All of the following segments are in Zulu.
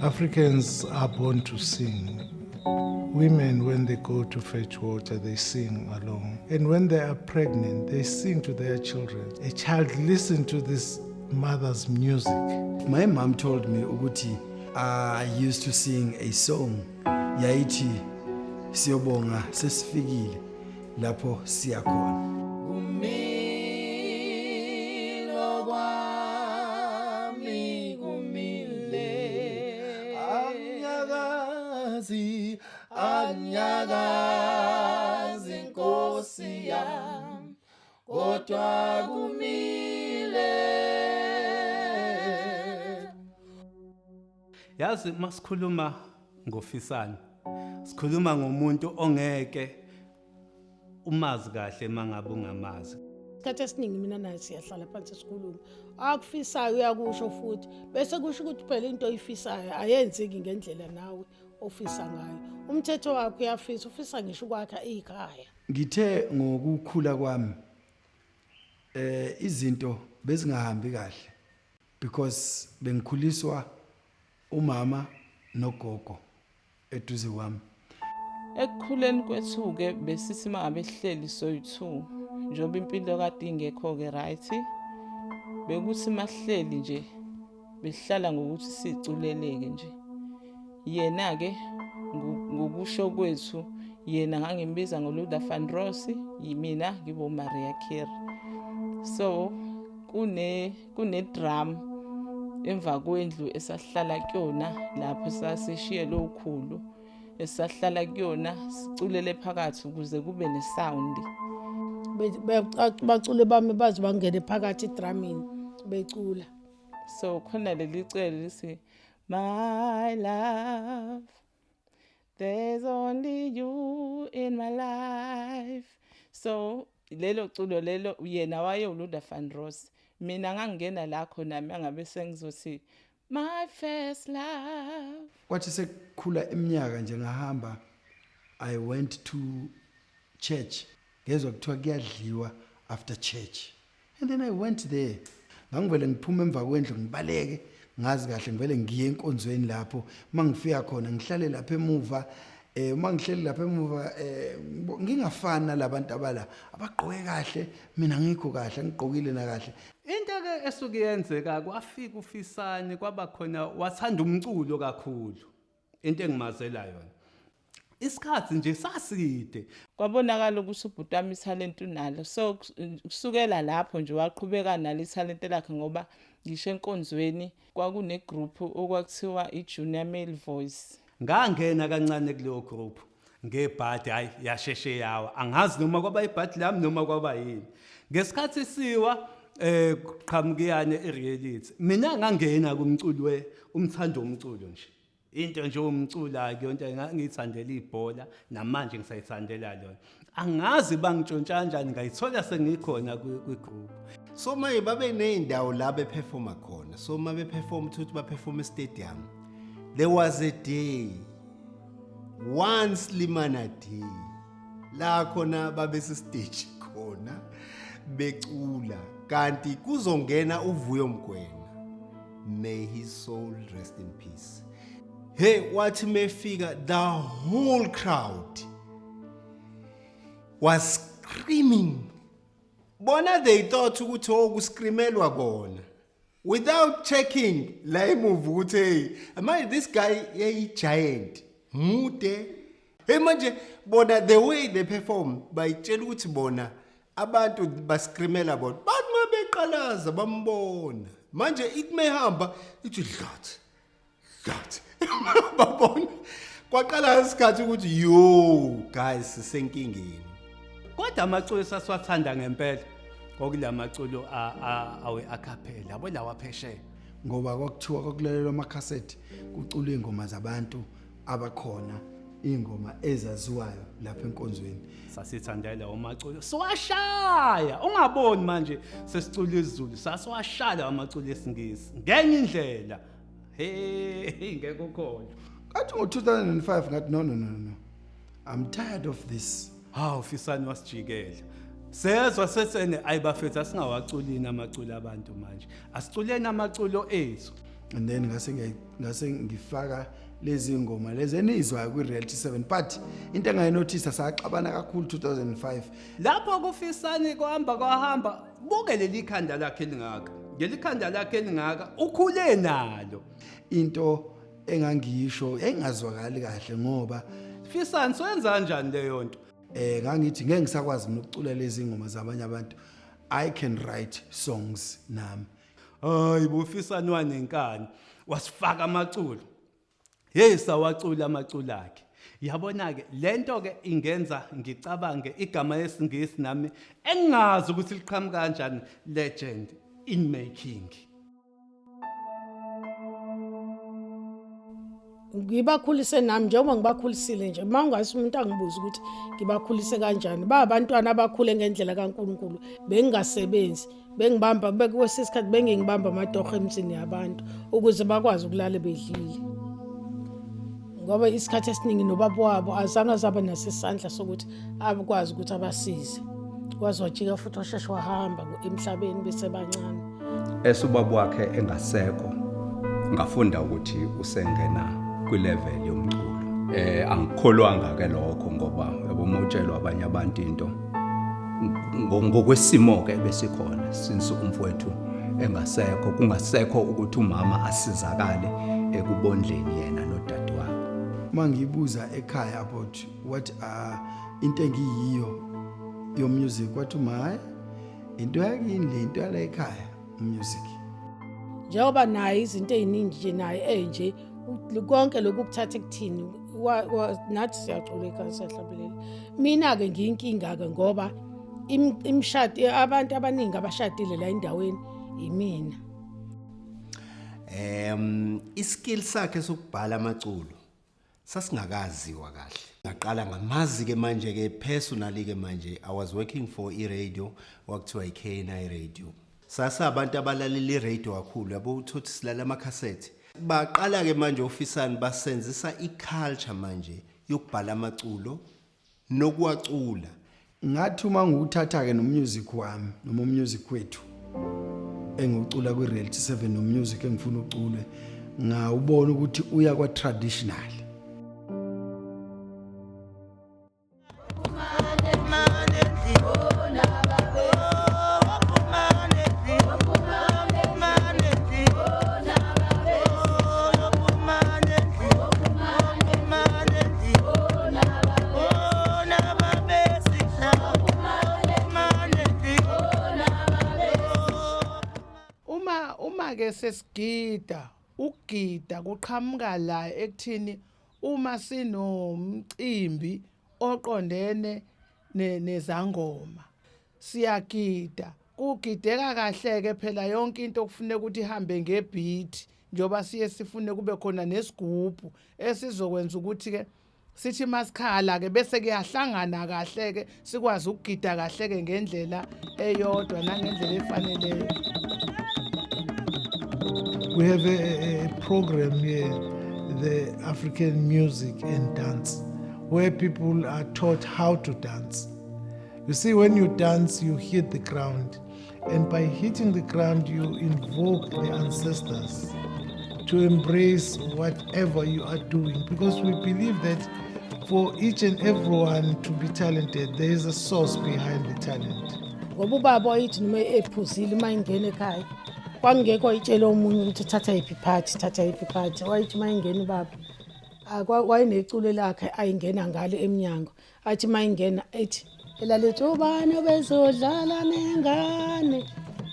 Africans are born to sing. Women, when they go to fetch water, they sing along. And when they are pregnant, they sing to their children. A child listens to this mother's music. My mom told me ukuthi I used to sing a song yayithi siyobonga sesifikile lapho siya khona. Kumilo kwami kumile anyagazi Nkosi yami kodwa kumile. Yazi masikhuluma ngofisana sikhuluma ngomuntu ongeke umazi kahle mangabe ungamazi. Isikhathi esiningi mina naye siyahlala phansi sikhuluma. Akufisayo uyakusho futhi bese kusho ukuthi phela into oyifisayo ayenzeki ngendlela nawe ofisa ngayo. Umthetho wakho uyafisa ufisa ngisho ukwakha ikhaya. Ngithe ngokukhula kwami izinto bezingahambi kahle because bengikhuliswa umama nogogo eduze kwami. Ekukhuleni kwethu ke besisima abehleli soyi2 njoba impilo kade ingekho ke right bekuthi mahleli nje behlala ngokuthi siculeleke nje yena ke ngokusho kwethu yena ngangimbiza ngoLuda van Rossi yimina ngibo Maria Carey so kune drum emva kwendlu esahlala kuyona lapho sasishiye lokhulu esahlala kuyona siculele phakathi ukuze kube nesound bacule bami bazi bangene phakathi edramini becula so khona leli cele lisi my love there's only you in my life so lelo culo lelo yena waye uLuda van Rossi mina ngangena la khona mangabe sengizothi my first love. Kwathi sekukhula iminyaka nje ngahamba I went to church ngezwe kuthiwa kuyadliwa after church and then I went there ngangivele ngiphuma emva kwendlu ngibaleke ngazi kahle ngivele ngiye enkonzweni lapho mangifika khona ngihlale lapha emuva mangihleli lapha emuva ngingafana labantu abala abagqoke kahle mina ngikho kahle ngigqokile na kahle. Into ke esuke yenzeka kwafika ufisani kwaba khona wathanda umculo kakhulu into engimazela yona isikhathi nje saside kwabonakala ukuthi ubhuti wami italent unalo so kusukela lapho nje waqhubeka nalo italent lakhe ngoba ngisho enkonzweni kwakune group okwakuthiwa iJunior Male Voice ngangena kancane kuleyo group ngebhadi hayi yasheshe yawa angazi noma kwaba ibhadi lami noma kwaba yini ngesikhathi siwa qhamukiyane ereality mina ngangena kumculo umthando umculo nje into nje umcula yonke ngangithandela ibhola namanje ngisayithandela lona angazi bangitshontsha kanjani ngayithola sengikhona kwi-group so maye babe nezindawo la beperforma khona so mabe perform ukuthi ba perform e-stadium there was a day one Slimana day la khona babe stage khona becula kanti kuzongena uVuyo Mgwena may his soul rest in peace. Hey wathi mefika the whole crowd was screaming bona they thought ukuthi okuscreamelwa kona without checking la emuva ukuthi hey am this guy a giant mude hey manje bona the way they perform bayitshela ukuthi bona abantu bascreamela bona bathi mabeqalaza bambona manje ikumehamba ithi dlat babona kwaqala isikhathi ukuthi yo guys sisenkingeni kodwa amaculo sasiwathanda ngempela ngokulamaculo awe acapella yabo lawa phesheya ngoba kwakuthiwa kwakulalelwa amacassette kuculwa ingoma zabantu abakhona ingoma ezaziwayo lapha enkonzweni sasithandela amaculo siwashaya ungaboni manje sesicula isiZulu sasiwashaya amaculo esingisi ngenye indlela hey ngeke ukhona kathi ngo2005 ngathi no I'm tired of this ufisani wasijikela sezwa sesene ayibafethu asingawaculini amaculo abantu manje asiculeni amaculo ethu and then ngase ngifaka lezi ngoma lezi enizwayo ku Reality 7 but into engayinothisa saxabana kakhulu 2005 lapho kufisani kwahamba buke leli khanda lakhe elingaka ngelikhanda lakhe elingaka ukhule nalo into engangisho engazwakali kahle ngoba Fisani soyenza kanjani leyo nto ngangithi ngeke ngisakwazi mina ukucula lezi ngoma zabanye abantu I can write songs nami hayi bufisani wanenkani wasifaka amaculo hey sawacula amaculo akhe yabona ke lento ke ingenza ngicabange igama lesingisi nami engazi ukuthi liqhamuka kanjani legend in making ngibakhulise nami njengoba ngibakhulisile nje mangase umuntu angibuza ukuthi ngibakhulise kanjani ba abantwana abakhule ngendlela kaNkuluNkulu bengingasebenzi bengibamba bekwesisikhathi bengingibamba amadogo emzini yabantu ukuze bakwazi ukulala bedlile ngoba isikhathi esiningi nobaba wabo azange zaba nasisandla sokuthi abakwazi ukuthi abasize kwazi wajika futhi washesha wahamba emhlabeni bese bancane esubaba wakhe engasekho ngafunda ukuthi usengena kwilevel yomculo angikholwanga ke lokho ngoba yabomotshelwa abanye abantu into ngokwesimo ke besikhona since umfowethu engasekho kungasekho ukuthi umama asizakale ekubondleni yena nodade wakhe mangibuza ekhaya about what into engiyiyo yo music wathi my into yakini le into yala ekhaya music njengoba naye izinto eziningi nje naye nje konke lokhu kuthatha ekuthini nathi siyacula ekhaya siyahlabelela mina ke ngiyinkinga ke ngoba imshadi abantu abaningi abashadile la endaweni yimina iskill sakhe sokubhala amaculo sasingakaziwa kahle ngaqala ngamazi ke manje ke personally ke manje I was working for iRadio wakuthiwa iKNI Radio sasa abantu abalalela iRadio kakhulu yabo uthothi silala ama cassette baqala ke manje ofisani basenzisa iculture manje yokubhala amaculo nokuwacula ngathi uma nguthatha ke nomusic wami noma umusic wethu engiucula ku Reality 7 nomusic engifuna ucule ngawubona ukuthi uya kwa traditional ke sesigida ukugida kuqhamuka la ekuthini uma sinomcimbi oqondene nezangoma siyagida kugideka kahle ke phela yonke into okufuneka ukuthi ihambe ngebeat njoba siye sifune kube khona nesigubhu esizokwenza ukuthi ke sithi masikhala ke bese kuyahlangana kahle ke sikwazi ukugida kahle ke ngendlela eyodwa nangendlela efaneleyo. We have a program here, the African Music and Dance, where people are taught how to dance. You see, when you dance, you hit the ground. And by hitting the ground, you invoke the ancestors to embrace whatever you are doing. Because we believe that for each and everyone to be talented, there is a source behind the talent. Ngoba ubaba yithi noma ephuzile uma ingena ekhaya kwangekho itshela omunye ukuthi thatha iphi party wayithi mayingena baba wayeneculo lakhe ayingena ngale eminyango athi mayingena ethi elalethi ubani bezodlala nengane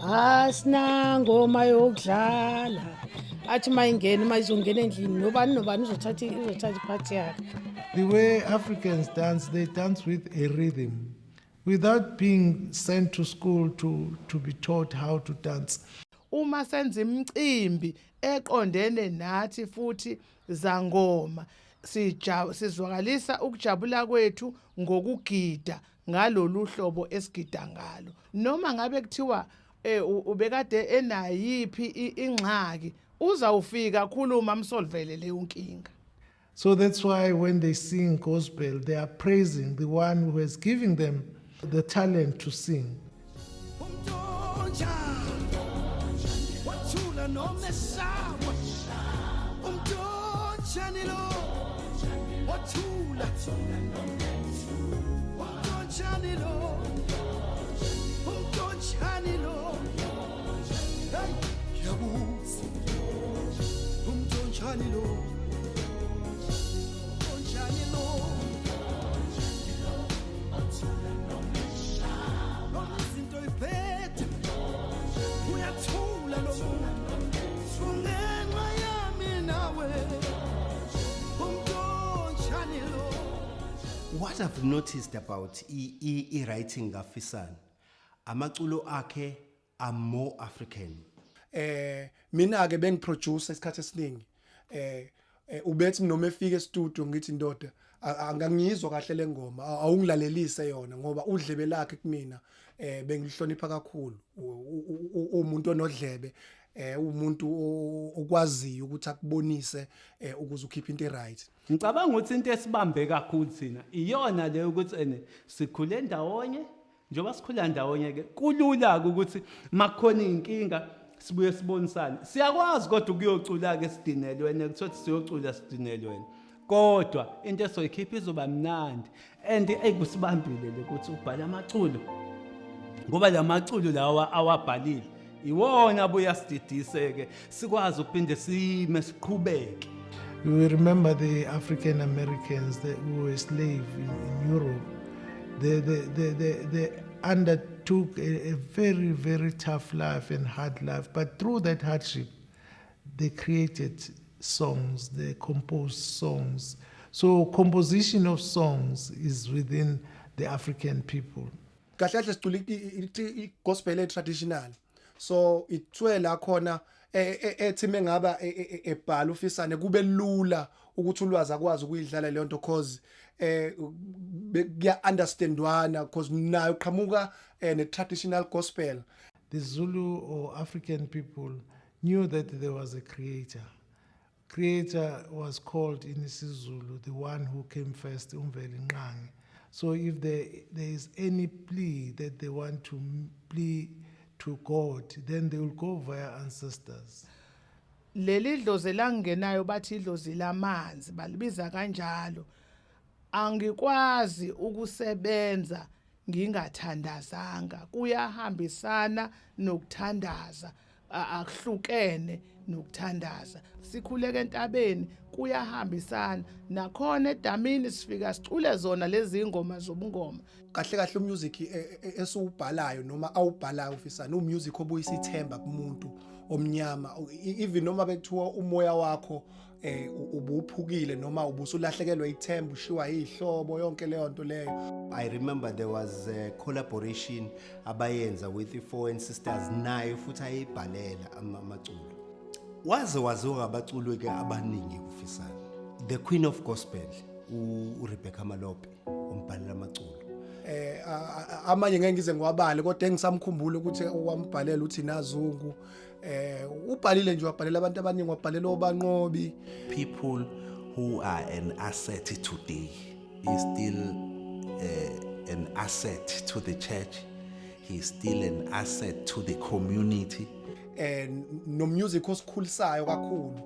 asinangoma yokudlala athi mayingena mayizongena endlini nobani uzothatha iphathi yakhe. The way Africans dance, they dance with a rhythm without being sent to school to be taught how to dance. Uma senza imicimbi eqondene nathi futhi zangoma sizwakalisa ukujabula kwethu ngokugida ngalolu hlobo esigida ngalo noma ngabe kuthiwa ubekade enayiphi ingxaki uzawufika khuluma msolvele leyo nkinga. So that's why when they sing gospel, they are praising the one who has given them the talent to sing. wathula noma eshawa umntotshani lo wathula umntotshani lo umntotshani lo hey yabuza umntotshani lo umntotshani lo izinto iphethe uyathula lo muntu ungenxa yami nawe umntotshani lo. What I've noticed about writing kaFisani, amaculo akhe are more African. Mina ke bengiproduce isikhathi esiningi ubethi noma efika e-studio ngithi ndoda angangizwa kahle lengoma awungilalelise yona ngoba udlebe lakhe kumina bengihlonipha kakhulu umuntu onodlebe umuntu okwaziyo ukuthi akubonise ukuze ukhiphe into right. Ngicabanga ukuthi into esibambe kakhulu thina iyona le ukuthi ene sikhule ndawonye njengoba sikhula ndawonye ke kulula ukuthi makukhona inkinga sibuye sibonisane siyakwazi kodwa ukuyocula ke sidinelweni kuthiwa siyocula sidinelweni kodwa into esoyikhipha izoba mnandi and ekusibambile ukuthi ubhala amaculo ngoba la maculo lawa awabhalile iwona abuya sididiseke sikwazi ukuphinde sime siqhubeke. We remember the African Americans who were slaves in Europe. They undertook a very, very tough life and hard life. But through that hardship, they created songs, they composed songs. So composition of songs is within the African people. Kahle kahle sicula gospel traditional. So ithiwe la khona ethi mengaba ebhala uFisani kube lula ukuthi ulwazi akwazi ukuyidlala leyo nto cause kuya understandwana cause nayo qhamuka ne traditional gospel. The Zulu or African people knew that there was a creator. Creator was called in isiZulu the one who came first, Umveli Nqangi. So if there is any plea that they want to plea to God, then they will go via ancestors. Leli dlozi langenayo bathi idlozi lamanzi balibiza kanjalo. Angikwazi ukusebenza ngingathandazanga. Kuyahambisana nokuthandaza, akuhlukene nokuthandaza. Sikhuleke entabeni kuyahambisana nakhona edamini sifika sicule zona lezi ingoma zobungoma. Kahle kahle umusic esubhalayo noma awubhalayo uFisani umusic obuyisa ithemba kumuntu omnyama even noma bekuthiwa umoya wakho ubuphukile noma ubusulahlekelwe ithemba ushiwa izihlobo yonke leyo nto leyo. I remember there was a collaboration abayenza with the Foreign Sisters nayo futhi ayibhalela amaculo. Waziwa abaculo ke abaningi kuFisani. The Queen of Gospel uRebecca Malope umbhalela amaculo. Amanye ngeke ngize ngiwabale kodwa engisamkhumbula ukuthi wambhalela uthi Nazungu ubhalile nje wabhalela abantu abaningi wabhalela obanqobi. People who are an asset today is still an asset to the church. He's still an asset to the community. No music osikhulisayo kakhulu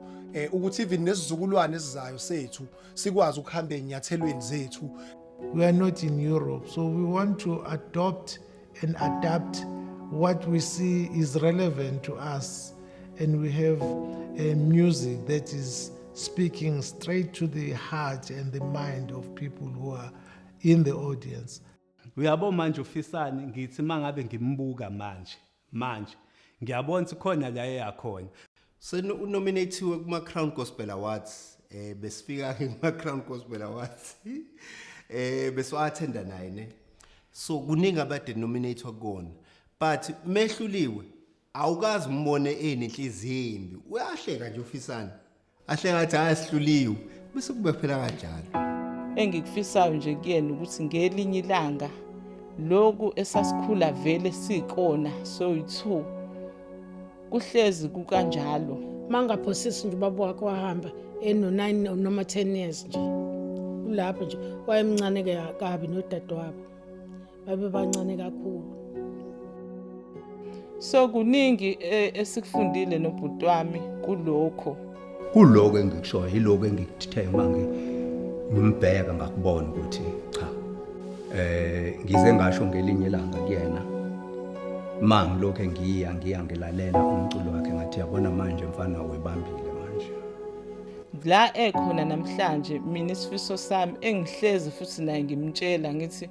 ukuthi even nesizukulwane esizayo sethu sikwazi ukuhamba enyathelweni zethu. We are not in Europe, so we want to adopt and adapt what we see is relevant to us, and we have a music that is speaking straight to the heart and the mind of people who are in the audience. Uyabo manje uFisani ngithi mangabe ngimbuka manje ngiyabona khona la eyakhona. So unominatiwe kuma Crown Gospel Awards besifika ke kuma Crown Gospel Awards beswa-attenda naye ne. So kuningi abade nominatewa kona but mehluliwe awukazi umbone enenhliziyo embi uyahleka nje uFisani ahleka athi ayasihluliwe bese kube phela kanjalo. Engikufisayo nje kuyena ukuthi ngelinye ilanga lokhu esasikhula vele sikona soyi2 kuhlezi kukanjalo. Mangaphosisi nje ubaba wakhe wahamba eno9 noma 10 years nje kulapho nje wayemncane kabi nodadewabo babe bancane kakhulu. So kuningi esikufundile nobhuti wami kulokho. Kuloko engikushoyo yiloko engikuthe ngimbheka ngakubona ukuthi cha ngize ngasho ngelinye ilanga kuyena mangilokho ngiya ngilalela umculo wakhe ngathi yabona manje mfana webambile manje La ekhona namhlanje mina isifiso sami engihlezi futhi naye ngimtshela ngithi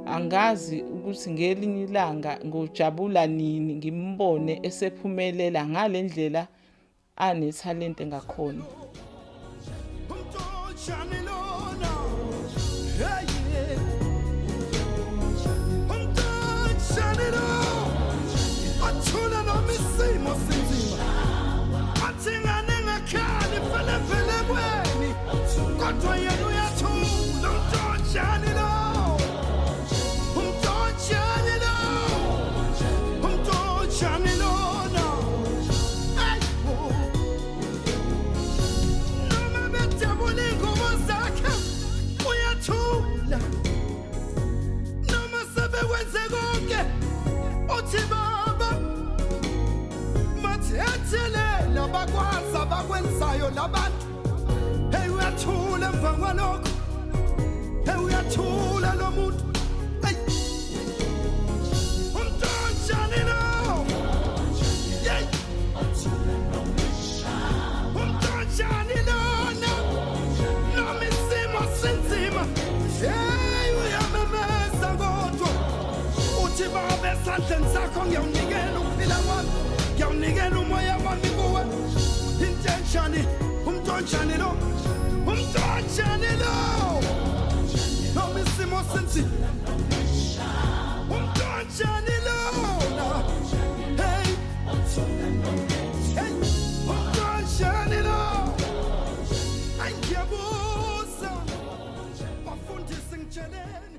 angazi ukuthi ngelinye ilanga ngojabula nini ngimbone esephumelela ngalendlela anethalente ngakhona. Bakwazi abakwenzayo labantu hey uyathula emva kwalokho hey uyathula lo muntu hey umntwana lo hey umntwana lo noma isimo sinzima hey uyamemeza kodwa uthi baba esandleni sakho ngiyawunikela ukuphila kwami ngiyawunikela umoya wami kuwe intention umntwana lo noma isimo sinzima umntwana lo hey umntwana lo ay ngiyabuza bafundisi ngitsheleni